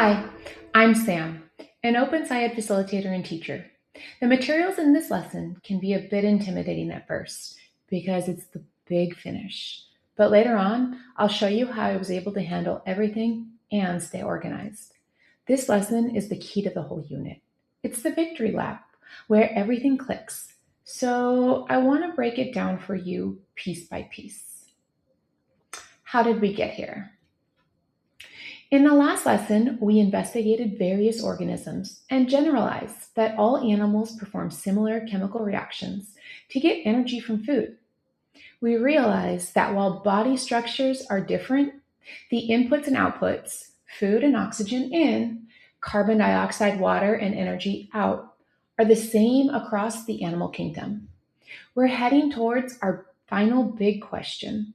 Hi, I'm Sam, an OpenSciEd facilitator and teacher. The materials in this lesson can be a bit intimidating at first because it's the big finish. But later on, I'll show you how I was able to handle everything and stay organized. This lesson is the key to the whole unit. It's the victory lap where everything clicks. So I want to break it down for you piece by piece. How did we get here? In the last lesson, we investigated various organisms and generalized that all animals perform similar chemical reactions to get energy from food. We realized that while body structures are different, the inputs and outputs, food and oxygen in, carbon dioxide, water, and energy out, are the same across the animal kingdom. We're heading towards our final big question.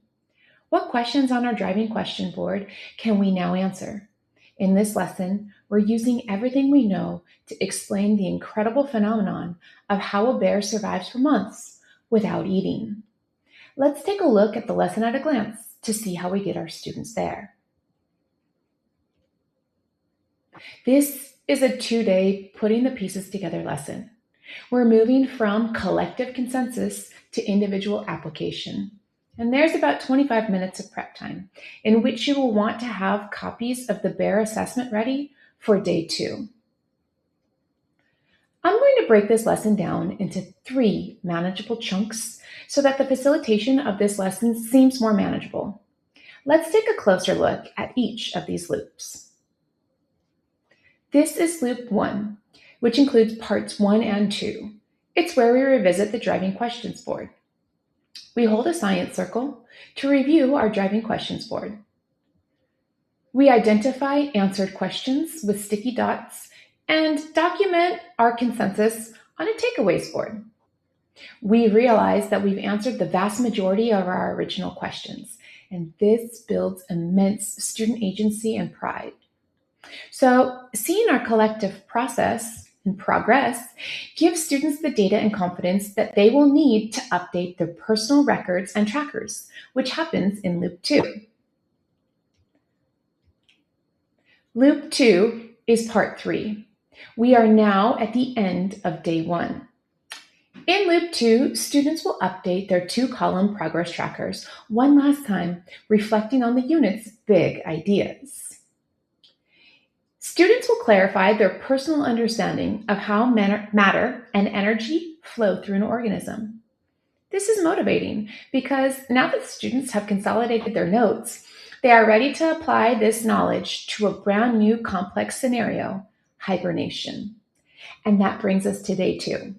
What questions on our driving question board can we now answer? In this lesson, we're using everything we know to explain the incredible phenomenon of how a bear survives for months without eating. Let's take a look at the lesson at a glance to see how we get our students there. This is a 2-day putting the pieces together lesson. We're moving from collective consensus to individual application. And there's about 25 minutes of prep time in which you will want to have copies of the bear assessment ready for day 2. I'm going to break this lesson down into 3 manageable chunks so that the facilitation of this lesson seems more manageable. Let's take a closer look at each of these loops. This is loop 1, which includes parts 1 and 2. It's where we revisit the driving questions board. We hold a science circle to review our driving questions board. We identify answered questions with sticky dots and document our consensus on a takeaways board. We realize that we've answered the vast majority of our original questions, and this builds immense student agency and pride. So, seeing our collective process and progress gives students the data and confidence that they will need to update their personal records and trackers, which happens in loop 2. Loop 2 is part 3. We are now at the end of day 1. In loop 2, students will update their 2-column progress trackers one last time, reflecting on the unit's big ideas. Students will clarify their personal understanding of how matter and energy flow through an organism. This is motivating because now that students have consolidated their notes, they are ready to apply this knowledge to a brand new complex scenario, hibernation. And that brings us to day 2,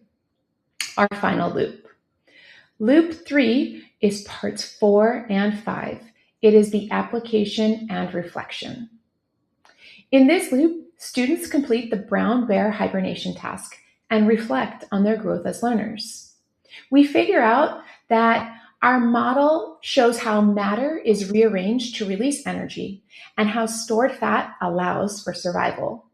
our final loop. Loop 3 is parts 4 and 5. It is the application and reflection. In this loop, students complete the brown bear hibernation task and reflect on their growth as learners. We figure out that our model shows how matter is rearranged to release energy and how stored fat allows for survival.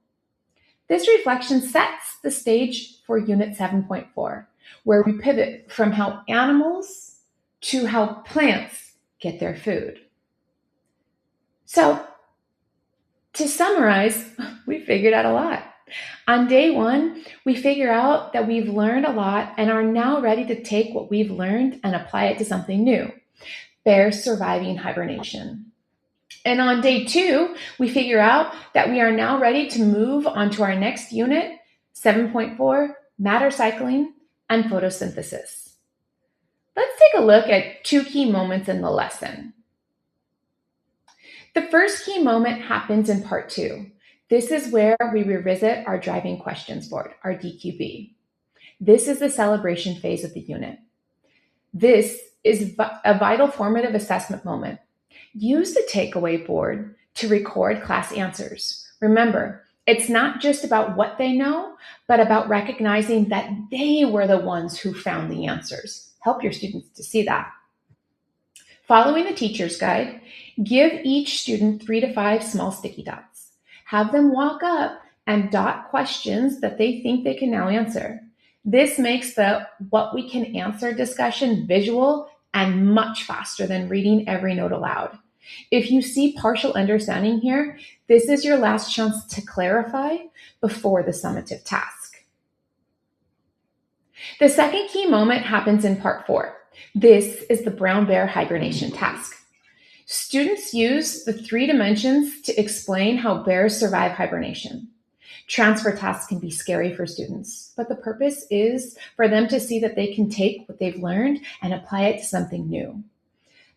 This reflection sets the stage for Unit 7.4, where we pivot from how animals to how plants get their food. So, to summarize, we figured out a lot. On day 1, we figure out that we've learned a lot and are now ready to take what we've learned and apply it to something new, bears surviving hibernation. And on day 2, we figure out that we are now ready to move on to our next unit, 7.4, matter cycling and photosynthesis. Let's take a look at 2 key moments in the lesson. The first key moment happens in part 2. This is where we revisit our driving questions board, our DQB. This is the celebration phase of the unit. This is a vital formative assessment moment. Use the takeaway board to record class answers. Remember, it's not just about what they know, but about recognizing that they were the ones who found the answers. Help your students to see that. Following the teacher's guide, give each student 3 to 5 small sticky dots. Have them walk up and dot questions that they think they can now answer. This makes the what we can answer discussion visual and much faster than reading every note aloud. If you see partial understanding here, this is your last chance to clarify before the summative task. The second key moment happens in part 4. This is the brown bear hibernation task. Students use the 3 dimensions to explain how bears survive hibernation. Transfer tasks can be scary for students, but the purpose is for them to see that they can take what they've learned and apply it to something new.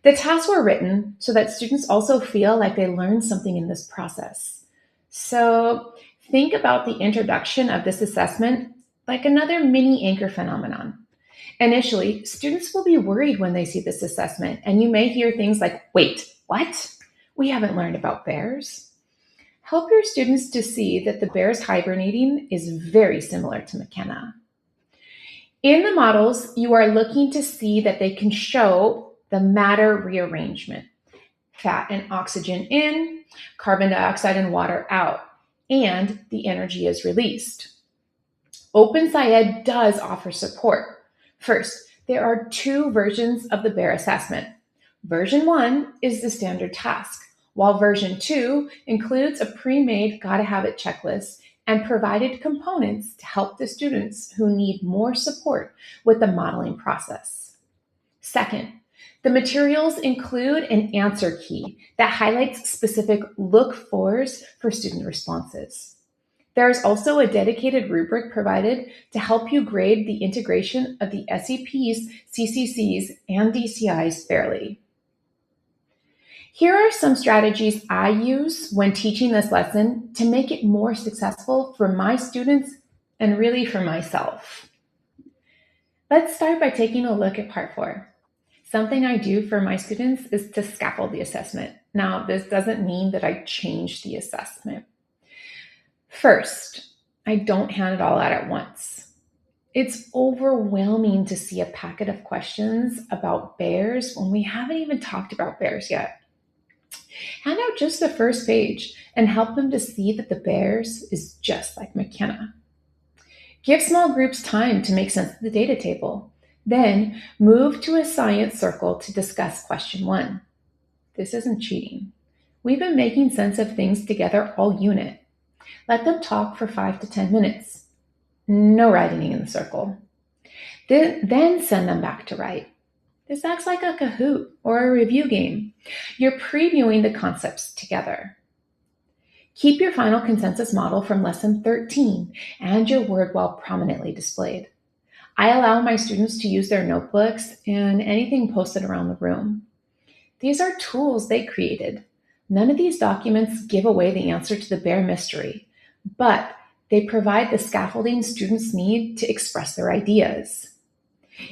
The tasks were written so that students also feel like they learned something in this process. So think about the introduction of this assessment like another mini anchor phenomenon. Initially, students will be worried when they see this assessment, and you may hear things like, wait, what? We haven't learned about bears. Help your students to see that the bears hibernating is very similar to McKenna. In the models, you are looking to see that they can show the matter rearrangement, fat and oxygen in, carbon dioxide and water out, and the energy is released. OpenSciEd does offer support. First, there are 2 versions of the bear assessment. Version 1 is the standard task, while version 2 includes a pre-made gotta have it checklist and provided components to help the students who need more support with the modeling process. Second, the materials include an answer key that highlights specific look-fors for student responses. There is also a dedicated rubric provided to help you grade the integration of the SEPs, CCCs, and DCIs fairly. Here are some strategies I use when teaching this lesson to make it more successful for my students and really for myself. Let's start by taking a look at part 4. Something I do for my students is to scaffold the assessment. Now, this doesn't mean that I change the assessment. First, I don't hand it all out at once. It's overwhelming to see a packet of questions about bears when we haven't even talked about bears yet. Hand out just the first page and help them to see that the bears is just like McKenna. Give small groups time to make sense of the data table. Then move to a science circle to discuss question 1. This isn't cheating. We've been making sense of things together all unit. Let them talk for 5 to 10 minutes. No writing in the circle. Then send them back to write. This acts like a Kahoot or a review game. You're previewing the concepts together. Keep your final consensus model from lesson 13 and your word wall prominently displayed. I allow my students to use their notebooks and anything posted around the room. These are tools they created. None of these documents give away the answer to the bear mystery, but they provide the scaffolding students need to express their ideas.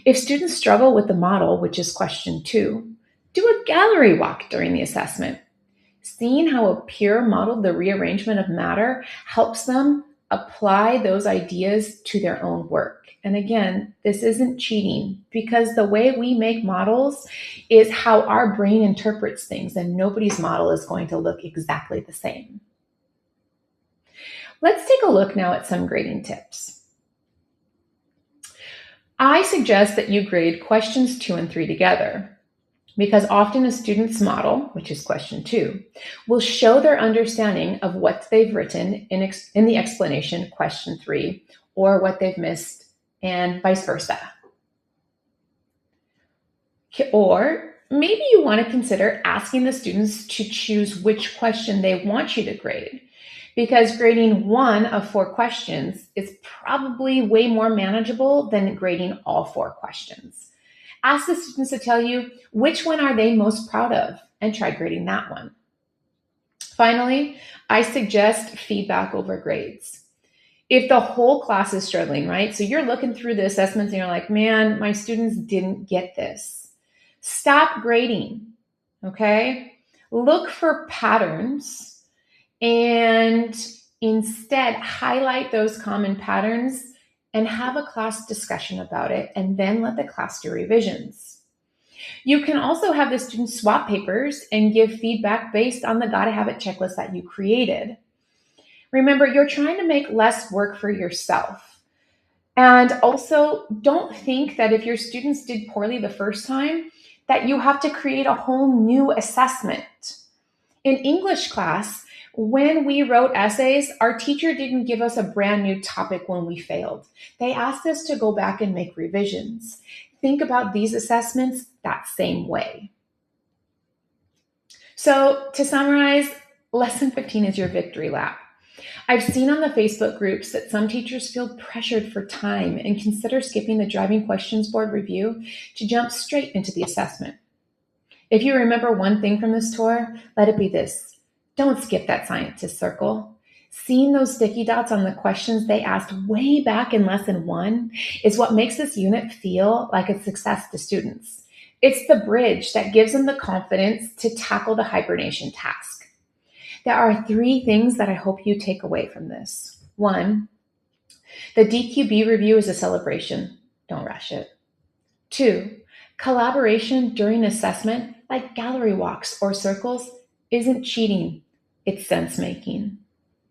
If students struggle with the model, which is question 2, do a gallery walk during the assessment. Seeing how a peer modeled the rearrangement of matter helps them apply those ideas to their own work. And again, this isn't cheating because the way we make models is how our brain interprets things, and nobody's model is going to look exactly the same. Let's take a look now at some grading tips. I suggest that you grade questions 2 and 3 together because often a student's model, which is question 2, will show their understanding of what they've written in the explanation, question 3, or what they've missed, and vice versa. Or maybe you want to consider asking the students to choose which question they want you to grade, because grading 1 of 4 questions is probably way more manageable than grading all 4 questions. Ask the students to tell you which one are they most proud of and try grading that one. Finally, I suggest feedback over grades. If the whole class is struggling, right? So you're looking through the assessments and you're like, man, my students didn't get this. Stop grading, okay? Look for patterns and instead highlight those common patterns and have a class discussion about it, and then let the class do revisions. You can also have the students swap papers and give feedback based on the gotta have it checklist that you created. Remember, you're trying to make less work for yourself. And also, don't think that if your students did poorly the first time, that you have to create a whole new assessment. In English class, when we wrote essays, our teacher didn't give us a brand new topic when we failed. They asked us to go back and make revisions. Think about these assessments that same way. So to summarize, lesson 15 is your victory lap. I've seen on the Facebook groups that some teachers feel pressured for time and consider skipping the driving questions board review to jump straight into the assessment. If you remember one thing from this tour, let it be this: don't skip that scientist circle. Seeing those sticky dots on the questions they asked way back in lesson 1 is what makes this unit feel like a success to students. It's the bridge that gives them the confidence to tackle the hibernation task. There are 3 things that I hope you take away from this. 1, the DQB review is a celebration. Don't rush it. 2, collaboration during assessment, like gallery walks or circles, isn't cheating, it's sense-making.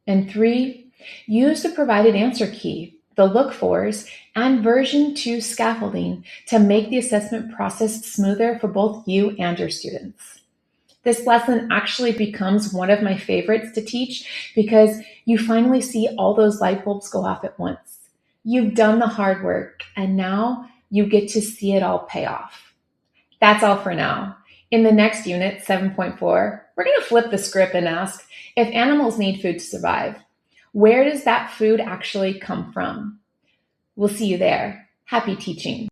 And 3, use the provided answer key, the look-fors, and version 2 scaffolding to make the assessment process smoother for both you and your students. This lesson actually becomes one of my favorites to teach because you finally see all those light bulbs go off at once. You've done the hard work, and now you get to see it all pay off. That's all for now. In the next unit, 7.4, we're going to flip the script and ask, if animals need food to survive, where does that food actually come from? We'll see you there. Happy teaching.